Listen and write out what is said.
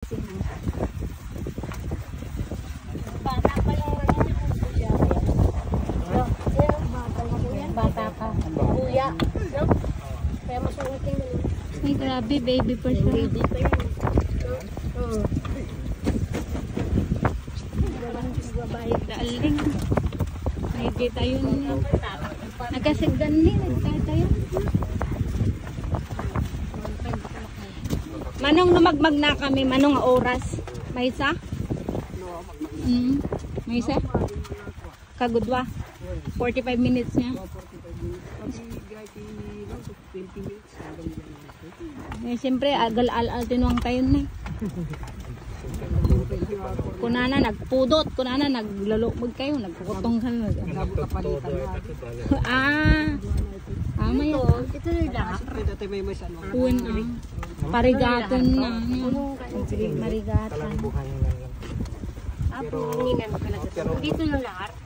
Bata pa yung bata pa. Kuya. No? Kaya mas ulitin mo. Ay, grabe, baby pa siya. Baby pa yan. Daling. Nakikita yun. Nagkasagdan ni, nagtatayo. Manong numagmag na kami, manong oras. May isa? May isa? Kagudwa. 45 minutes niya. Eh, siyempre, agal-al-al tinuang tayo na eh. Kunana nagpudot, kunana naglalukmag kayo, nagkukutong ka na. May ito na lang. uwan na. Parigaton na. Marigatan. Dito na lahat.